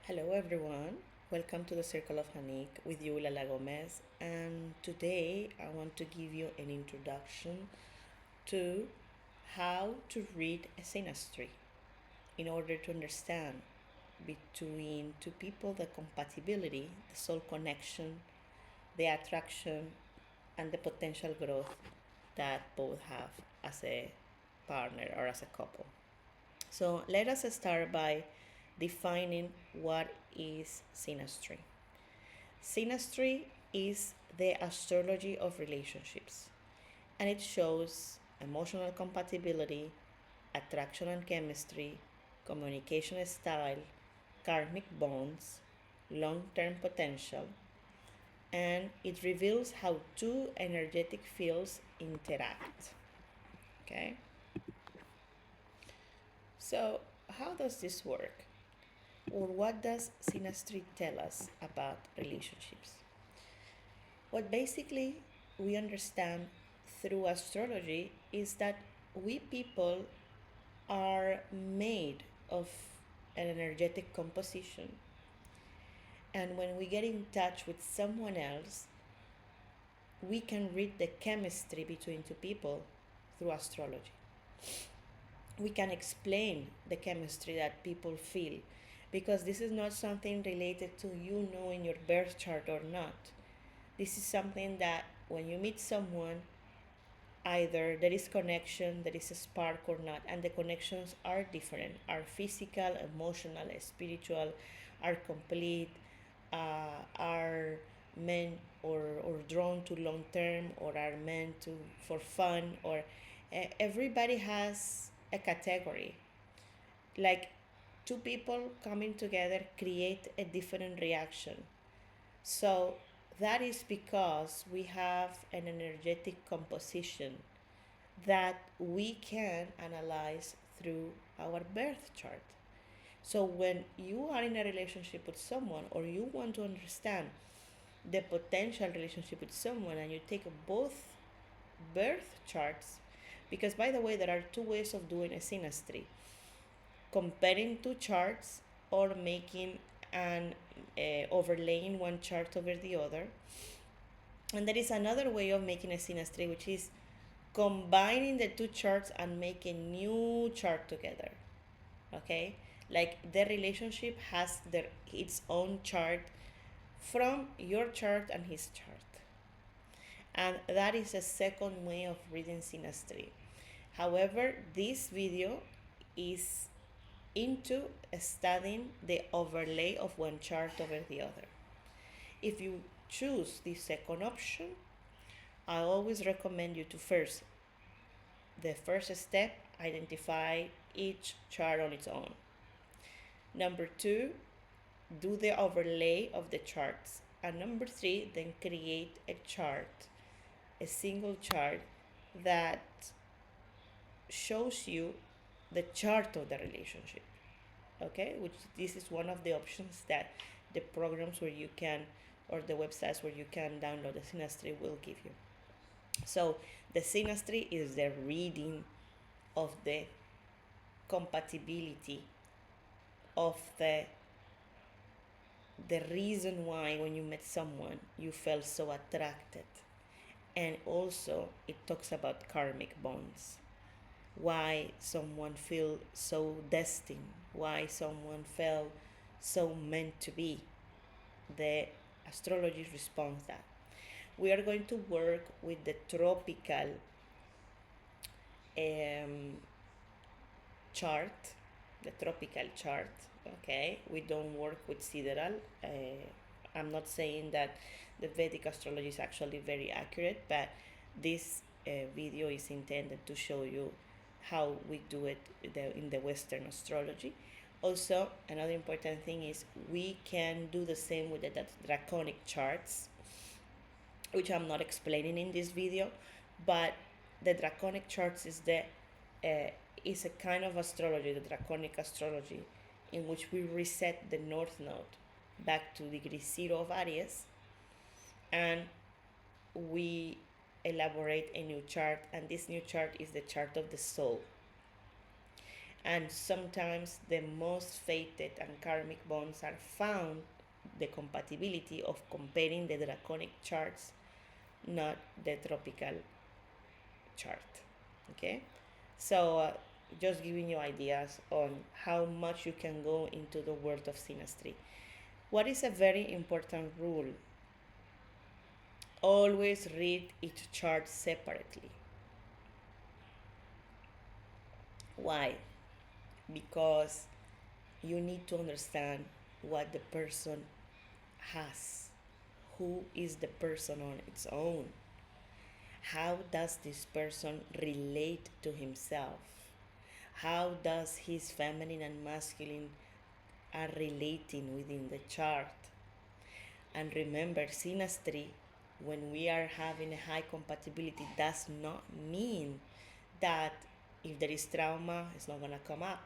Hello everyone, welcome to the Circle of Hanik with you Lala Gomez, and today I want to give you an introduction to how to read a synastry in order to understand between two people the compatibility, the soul connection, the attraction, and the potential growth that both have as a partner or as a couple. So let us start by defining what is synastry. Synastry is the astrology of relationships, and it shows emotional compatibility, attraction and chemistry, communication style, karmic bonds, long term potential, and it reveals how two energetic fields interact. Okay? So, how does this work? Or what does synastry tell us about relationships? What basically we understand through astrology is that we people are made of an energetic composition. And when we get in touch with someone else, we can read the chemistry between two people through astrology. We can explain the chemistry that people feel because this is not something related to you knowing your birth chart or not. This is something that when you meet someone, either there is connection, there is a spark or not, and the connections are different, are physical, emotional, spiritual, are complete, are meant or drawn to long term, or are meant to for fun, or everybody has a category. Like two people coming together create a different reaction. So that is because we have an energetic composition that we can analyze through our birth chart. So when you are in a relationship with someone or you want to understand the potential relationship with someone and you take both birth charts, because by the way, there are two ways of doing a synastry: comparing two charts or making an overlaying one chart over the other. And there is another way of making a synastry, which is combining the two charts and make a new chart together. Okay, like the relationship has its own chart from your chart and his chart, and that is a second way of reading synastry. However, this video is into studying the overlay of one chart over the other. If you choose the second option, I always recommend you to the first step, identify each chart on its own. Number two, do the overlay of the charts. And number three, then create a chart, a single chart that shows you the chart of the relationship. Okay, which this is one of the options that the programs where you can, or the websites where you can download the synastry will give you. So the synastry is the reading of the compatibility of the reason why when you met someone you felt so attracted, and also it talks about karmic bonds, why someone feel so destined, why someone felt so meant to be. The astrology responds that we are going to work with the tropical um, chart, the tropical chart. Okay, we don't work with sideral. I'm not saying that the Vedic astrology is actually very accurate, but this video is intended to show you how we do it in the Western astrology. Also, another important thing is we can do the same with the draconic charts, which I'm not explaining in this video, but the draconic charts uh, is a kind of astrology, the draconic astrology, in which we reset the north node back to degree 0 of Aries, and we elaborate a new chart, and this new chart is the chart of the soul. And sometimes the most fated and karmic bonds are found the compatibility of comparing the draconic charts, not the tropical chart. Okay, so just giving you ideas on how much you can go into the world of synastry. What is a very important rule? Always read each chart separately. Why? Because you need to understand what the person has. Who is the person on its own? How does this person relate to himself? How does his feminine and masculine are relating within the chart? And remember, synastry, when we are having a high compatibility, does not mean that if there is trauma, it's not going to come up.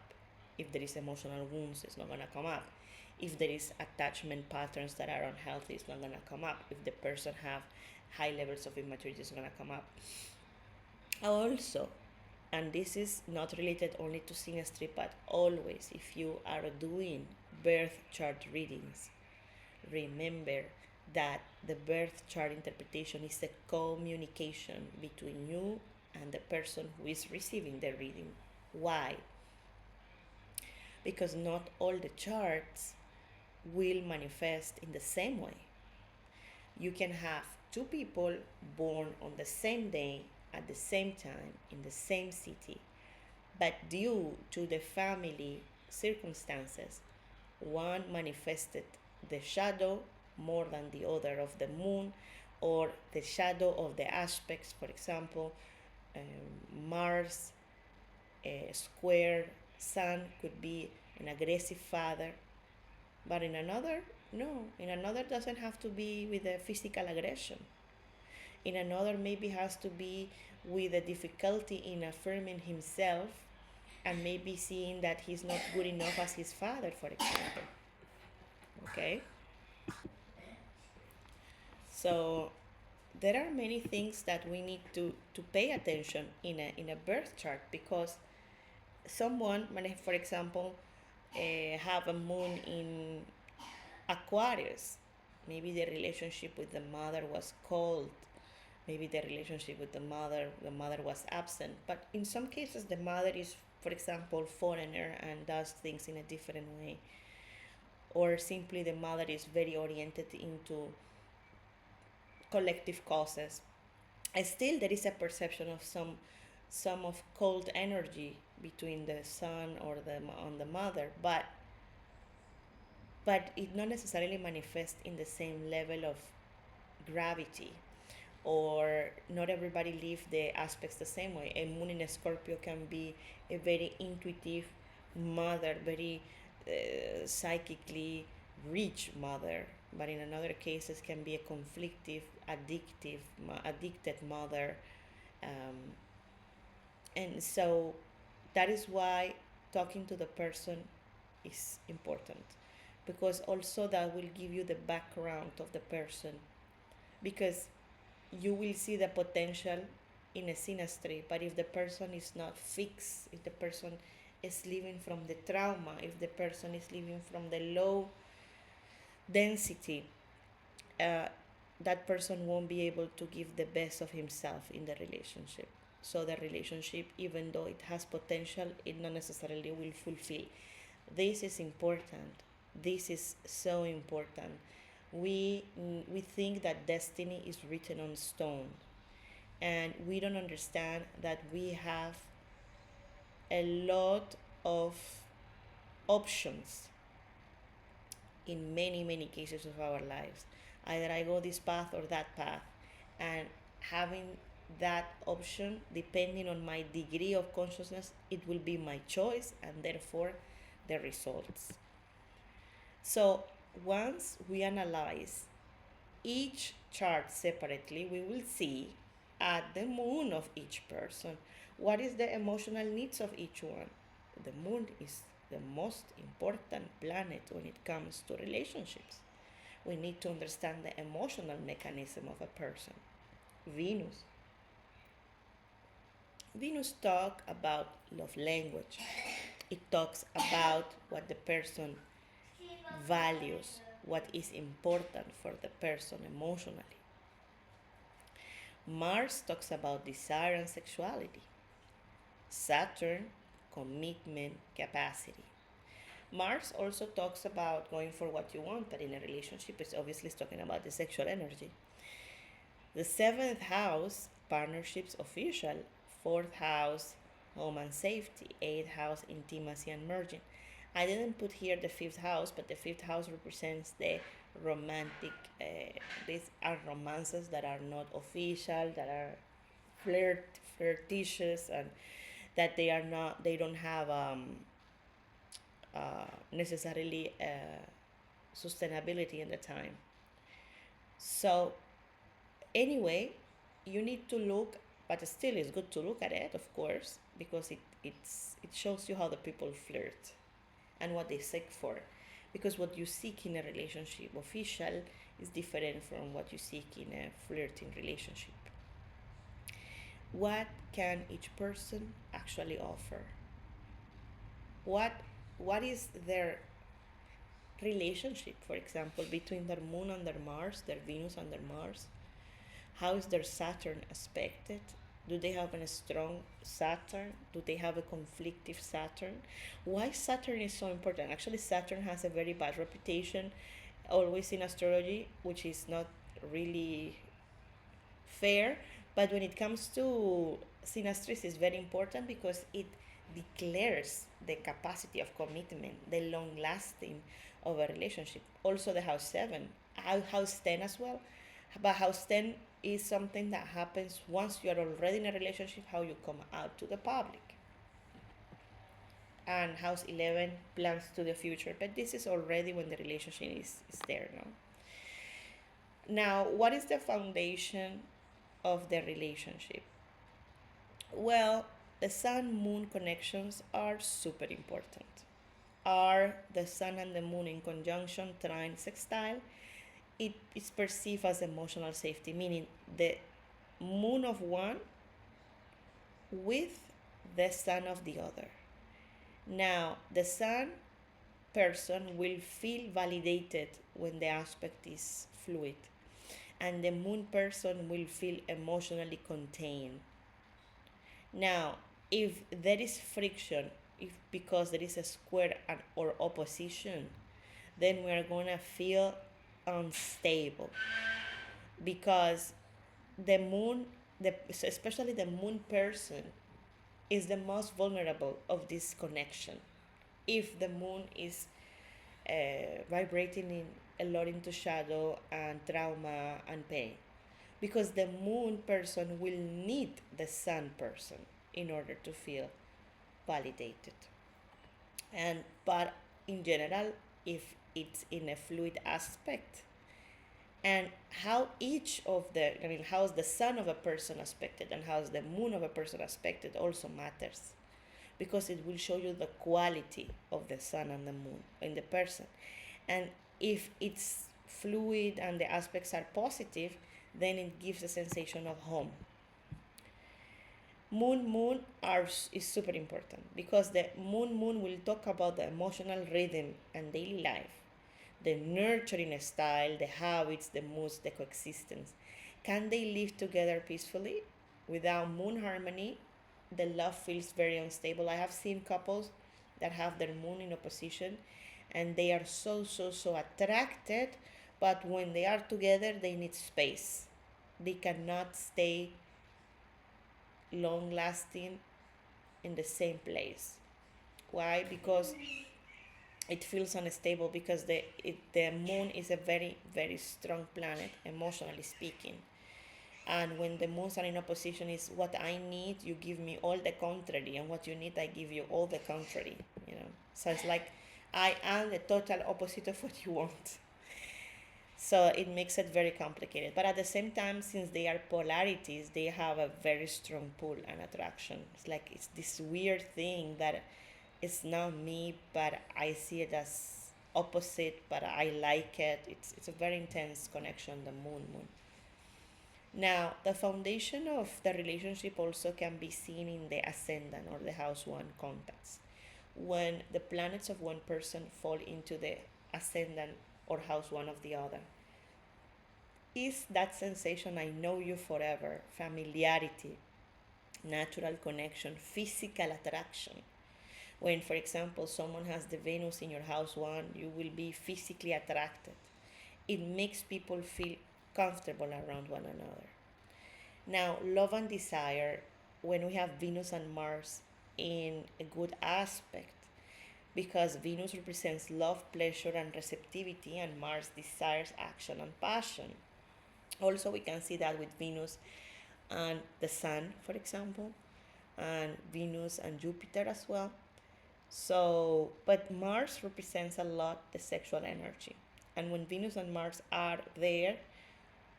If there is emotional wounds, it's not going to come up. If there is attachment patterns that are unhealthy, it's not going to come up. If the person have high levels of immaturity, it's going to come up. Also, and this is not related only to synastry, but always if you are doing birth chart readings, remember that the birth chart interpretation is a communication between you and the person who is receiving the reading. Why? Because not all the charts will manifest in the same way. You can have two people born on the same day at the same time in the same city, but due to the family circumstances, one manifested the shadow more than the other of the moon, or the shadow of the aspects. For example, Mars square Sun could be an aggressive father, but in another, no. In another, doesn't have to be with a physical aggression. In another, maybe has to be with a difficulty in affirming himself, and maybe seeing that he's not good enough as his father, for example. Okay? So there are many things that we need to pay attention in a birth chart, because someone, for example, have a moon in Aquarius. Maybe the relationship with the mother was cold. Maybe the relationship with the mother was absent. But in some cases, the mother is, for example, foreigner and does things in a different way. Or simply the mother is very oriented into collective causes. And still, there is a perception of some of cold energy between the son or the on the mother, but it not necessarily manifests in the same level of gravity, or not everybody live the aspects the same way. A moon in a Scorpio can be a very intuitive mother, very psychically rich mother, but in another cases can be a conflictive, addicted mother. Um, and so that is why talking to the person is important, because also that will give you the background of the person, because you will see the potential in a synastry, but if the person is not fixed, if the person is living from the trauma, if the person is living from the low density, uh, that person won't be able to give the best of himself in the relationship. So the relationship, even though it has potential, it not necessarily will fulfill. This is important. This is so important. We think that destiny is written on stone, and we don't understand that we have a lot of options in many cases of our lives. Either I go this path or that path, and having that option, depending on my degree of consciousness, it will be my choice, and therefore the results. So once we analyze each chart separately, we will see at the moon of each person what is the emotional needs of each one. The moon is the most important planet when it comes to relationships. We need to understand the emotional mechanism of a person. Venus. Venus talk about love language. It talks about what the person values, what is important for the person emotionally. Mars talks about desire and sexuality. Saturn, commitment, capacity. Mars also talks about going for what you want, but in a relationship, it's obviously talking about the sexual energy. The seventh house, partnerships official. Fourth house, home and safety. Eighth house, intimacy and merging. I didn't put here the fifth house, but the fifth house represents the romantic. These are romances that are not official, that are flirtatious, and that they are not. They don't have necessarily sustainability in the time. So anyway, you need to look, but still it's good to look at it, of course, because it shows you how the people flirt and what they seek for. Because what you seek in a relationship official is different from what you seek in a flirting relationship. What can each person actually offer? What what is their relationship, for example, between their moon and their Mars, their Venus and their Mars? How is their Saturn aspected? Do they have a strong Saturn? Do they have a conflictive Saturn? Why Saturn is so important? Actually, Saturn has a very bad reputation always in astrology, which is not really fair. But when it comes to synastry, it's very important because it declares the capacity of commitment, the long lasting of a relationship. Also, the house 7, house 10 as well. But house 10 is something that happens once you are already in a relationship, how you come out to the public. And house 11 plans to the future, but this is already when the relationship is there now. Now, what is the foundation of the relationship? Well, the sun moon connections are super important. Are the sun and the moon in conjunction, trine, sextile? It is perceived as emotional safety, meaning the moon of one with the sun of the other. Now, the sun person will feel validated when the aspect is fluid, and the moon person will feel emotionally contained. Now, if there is friction, if because there is a square and or opposition, then we are gonna feel unstable because the moon, especially the moon person, is the most vulnerable of this connection. If the moon is vibrating in a lot into shadow and trauma and pain, because the moon person will need the sun person in order to feel validated. And but in general, if it's in a fluid aspect, and how each of the, I mean, how's the sun of a person aspected and how's the moon of a person aspected also matters, because it will show you the quality of the sun and the moon in the person. And if it's fluid and the aspects are positive, then it gives a sensation of home. Moon is super important because the moon will talk about the emotional rhythm and daily life, the nurturing style, the habits, the moods, the coexistence. Can they live together peacefully? Without moon harmony, the love feels very unstable. I have seen couples that have their moon in opposition and they are so attracted, but when they are together, they need space. They cannot stay long lasting in the same place. Why? Because it feels unstable, because the moon is a very strong planet emotionally speaking, and when the moons are in opposition is what I need, you give me all the contrary, and what you need, I give you all the contrary, so it's like I am the total opposite of what you want. So it makes it very complicated, but at the same time, since they are polarities, they have a very strong pull and attraction. It's like it's this weird thing that it's not me, but I see it as opposite, but I like it. It's a very intense connection, the moon. Now, the foundation of the relationship also can be seen in the ascendant or the house one contacts. when the planets of one person fall into the ascendant or house one of the other. Is that sensation, I know you forever, familiarity, natural connection, physical attraction. When, for example, someone has the Venus in your house one, you will be physically attracted. It makes people feel comfortable around one another. Now, love and desire, when we have Venus and Mars in a good aspect, because Venus represents love, pleasure, and receptivity, and Mars desires action and passion. Also, we can see that with Venus and the Sun, for example, and Venus and Jupiter as well. So, but Mars represents a lot the sexual energy. And when Venus and Mars are there,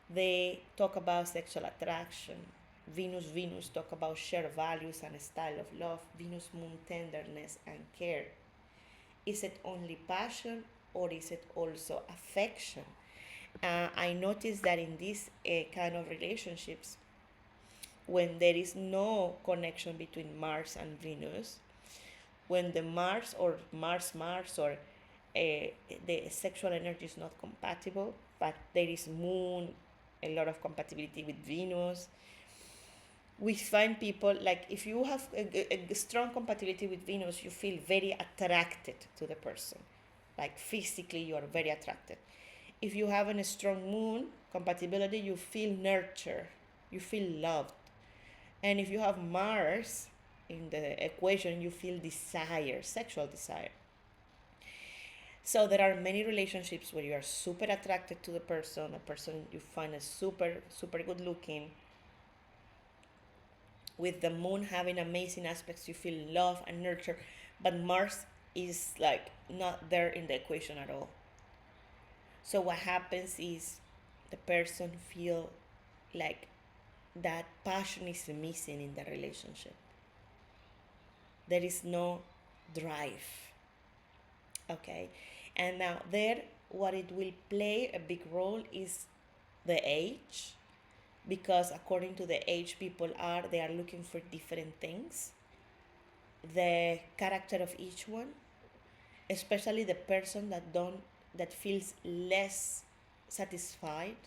they talk about sexual attraction. Venus talk about shared values and a style of love. Venus Moon tenderness and care. Is it only passion or is it also affection? I noticed that in these kind of relationships, when there is no connection between Mars and Venus, when the Mars or Mars or the sexual energy is not compatible, but there is Moon, a lot of compatibility with Venus. We find people like if you have a strong compatibility with Venus, you feel very attracted to the person, like physically you are very attracted. If you have a strong Moon compatibility, you feel nurture, you feel loved. And if you have Mars in the equation, you feel desire, sexual desire. So there are many relationships where you are super attracted to the person, a person you find is super good looking. With the Moon having amazing aspects, you feel love and nurture, but Mars is like not there in the equation at all. So what happens is the person feel like that passion is missing in the relationship. There is no drive. Okay, and now there, what it will play a big role is the age, because according to the age people are, they are looking for different things. The character of each one, especially the person that feels less satisfied,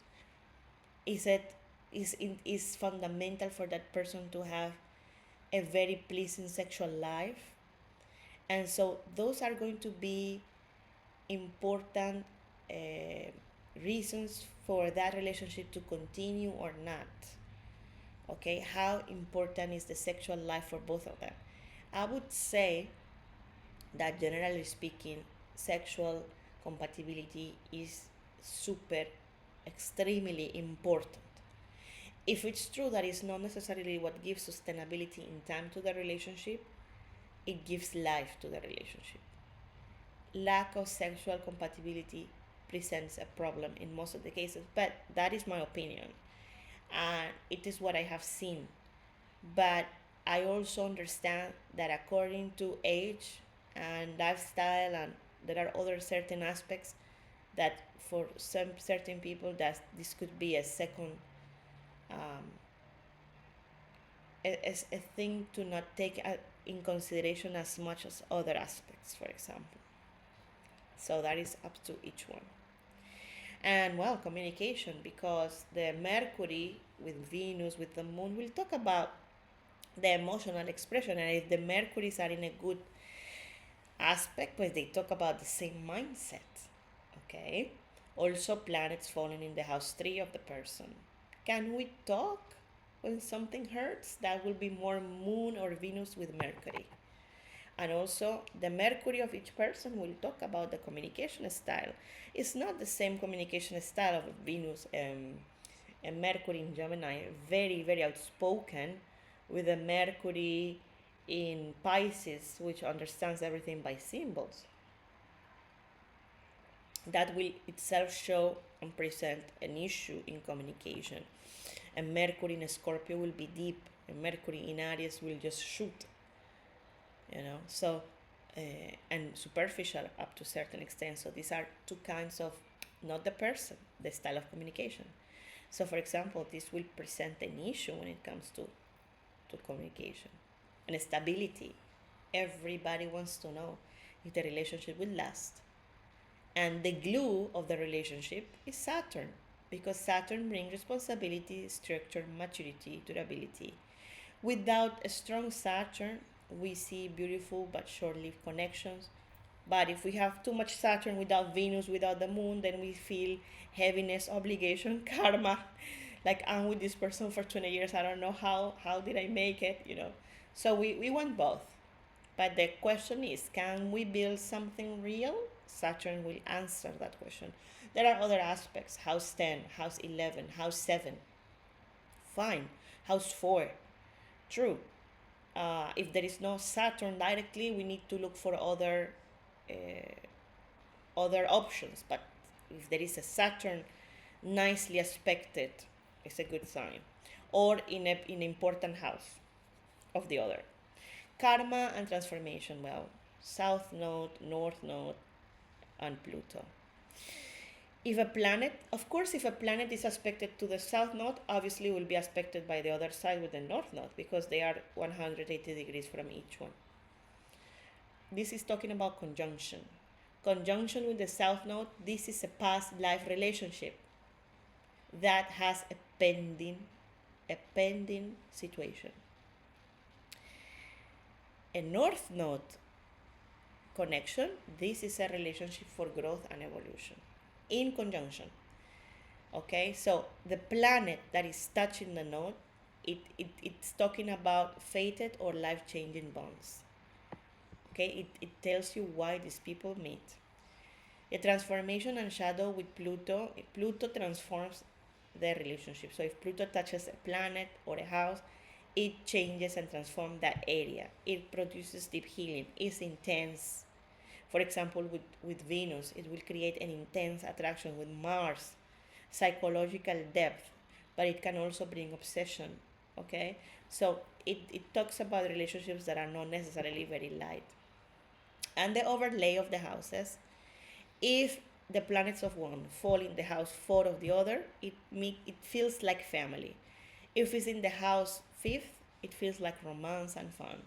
is fundamental for that person to have a very pleasing sexual life. And so those are going to be important reasons for that relationship to continue or not. Okay, how important is the sexual life for both of them? I would say that generally speaking, sexual compatibility is super, extremely important. If it's true that it's not necessarily what gives sustainability in time to the relationship, it gives life to the relationship. Lack of sexual compatibility presents a problem in most of the cases, but that is my opinion. And it is what I have seen. But I also understand that according to age and lifestyle, and there are other certain aspects that for some certain people that this could be a second um, a thing to not take in consideration as much as other aspects, for example. So that is up to each one. And well, communication, because the Mercury with Venus, with the Moon, will talk about the emotional expression. And if the Mercuries are in a good aspect, pues they talk about the same mindset. Okay? Also, planets falling in the house 3 of the person. Can we talk when something hurts? That will be more Moon or Venus with Mercury. And also, the Mercury of each person will talk about the communication style. It's not the same communication style of Venus and Mercury in Gemini, very, very outspoken, with a Mercury in Pisces, which understands everything by symbols. That will itself show and present an issue in communication. And Mercury in Scorpio will be deep, and Mercury in Aries will just shoot. So and superficial up to a certain extent. So these are two kinds of, not the person, the style of communication. So for example, this will present an issue when it comes to communication and stability. Everybody wants to know if the relationship will last. And the glue of the relationship is Saturn, because Saturn brings responsibility, structure, maturity, durability. Without a strong Saturn, we see beautiful but short lived connections. But if we have too much Saturn without Venus, without the moon, then we feel heaviness, obligation, karma. Like, I'm with this person for 20 years. I don't know how did I make it, you know. So we want both. But the question is, can we build something real? Saturn will answer that question. There are other aspects: house 10, house 11, house 7. Fine. House 4. True. If there is no Saturn directly, we need to look for uh, other options. But if there is a Saturn nicely aspected, it's a good sign. Or in an important house of the other. Karma and transformation. Well, South Node, North Node, and Pluto. If a planet, of course, if a planet is aspected to the South Node, obviously will be aspected by the other side with the North Node, because they are 180 degrees from each one. This is talking about conjunction. Conjunction with the South Node, this is a past life relationship that has a pending situation. A North Node connection, this is a relationship for growth and evolution in conjunction. Okay, so the planet that is touching the node, it's talking about fated or life-changing bonds. Okay, it tells you why these people meet. A transformation and shadow with Pluto. Pluto transforms the relationship. So if Pluto touches a planet or a house, it changes and transforms that area. It produces deep healing. It's intense. For example, with Venus, it will create an intense attraction. With Mars, psychological depth, but it can also bring obsession. Okay, so it talks about relationships that are not necessarily very light. And the overlay of the houses, if the planets of one fall in the house 4 of the other, it feels like family. If it's in the house 5th, it feels like romance and fun.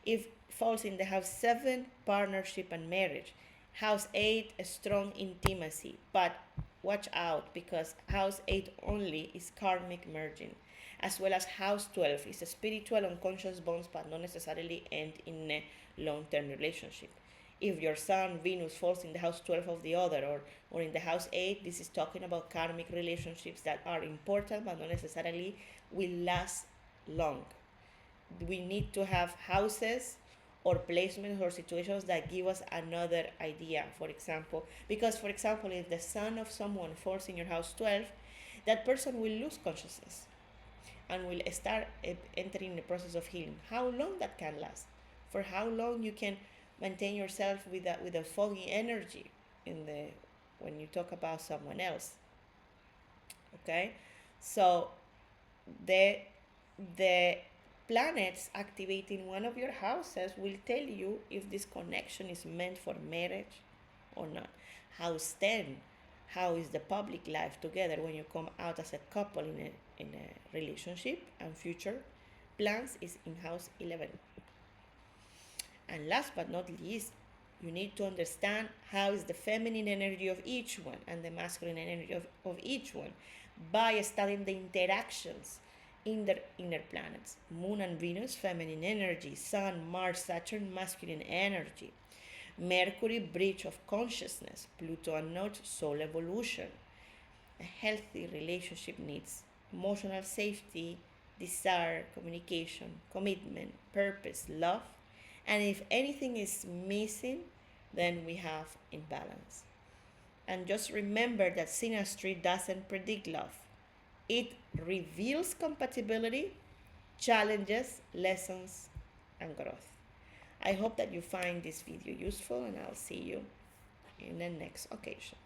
If it falls in the house 7, partnership and marriage. House 8, a strong intimacy. But watch out, because house 8 only is karmic merging, as well as house 12 is a spiritual unconscious bonds, but not necessarily end in a long-term relationship. If your sun Venus falls in the house 12 of the other, or in the house 8, this is talking about karmic relationships that are important but not necessarily will last long. We need to have houses or placements or situations that give us another idea. For example, if the sun of someone falls in your house 12, that person will lose consciousness and will start entering the process of healing. How long that can last? For how long you can maintain yourself with a foggy energy when you talk about someone else? Okay, so the planets activating one of your houses will tell you if this connection is meant for marriage or not. House 10, how is the public life together when you come out as a couple in a relationship, and future plans is in house 11. And last but not least, you need to understand how is the feminine energy of each one and the masculine energy of each one by studying the interactions in their inner planets. Moon and Venus, feminine energy. Sun, Mars, Saturn, masculine energy. Mercury, bridge of consciousness. Pluto and North, soul evolution. A healthy relationship needs emotional safety, desire, communication, commitment, purpose, love. And if anything is missing, then we have imbalance. And just remember that Synastry doesn't predict love. It reveals compatibility, challenges, lessons, and growth. I hope that you find this video useful, and I'll see you in the next occasion.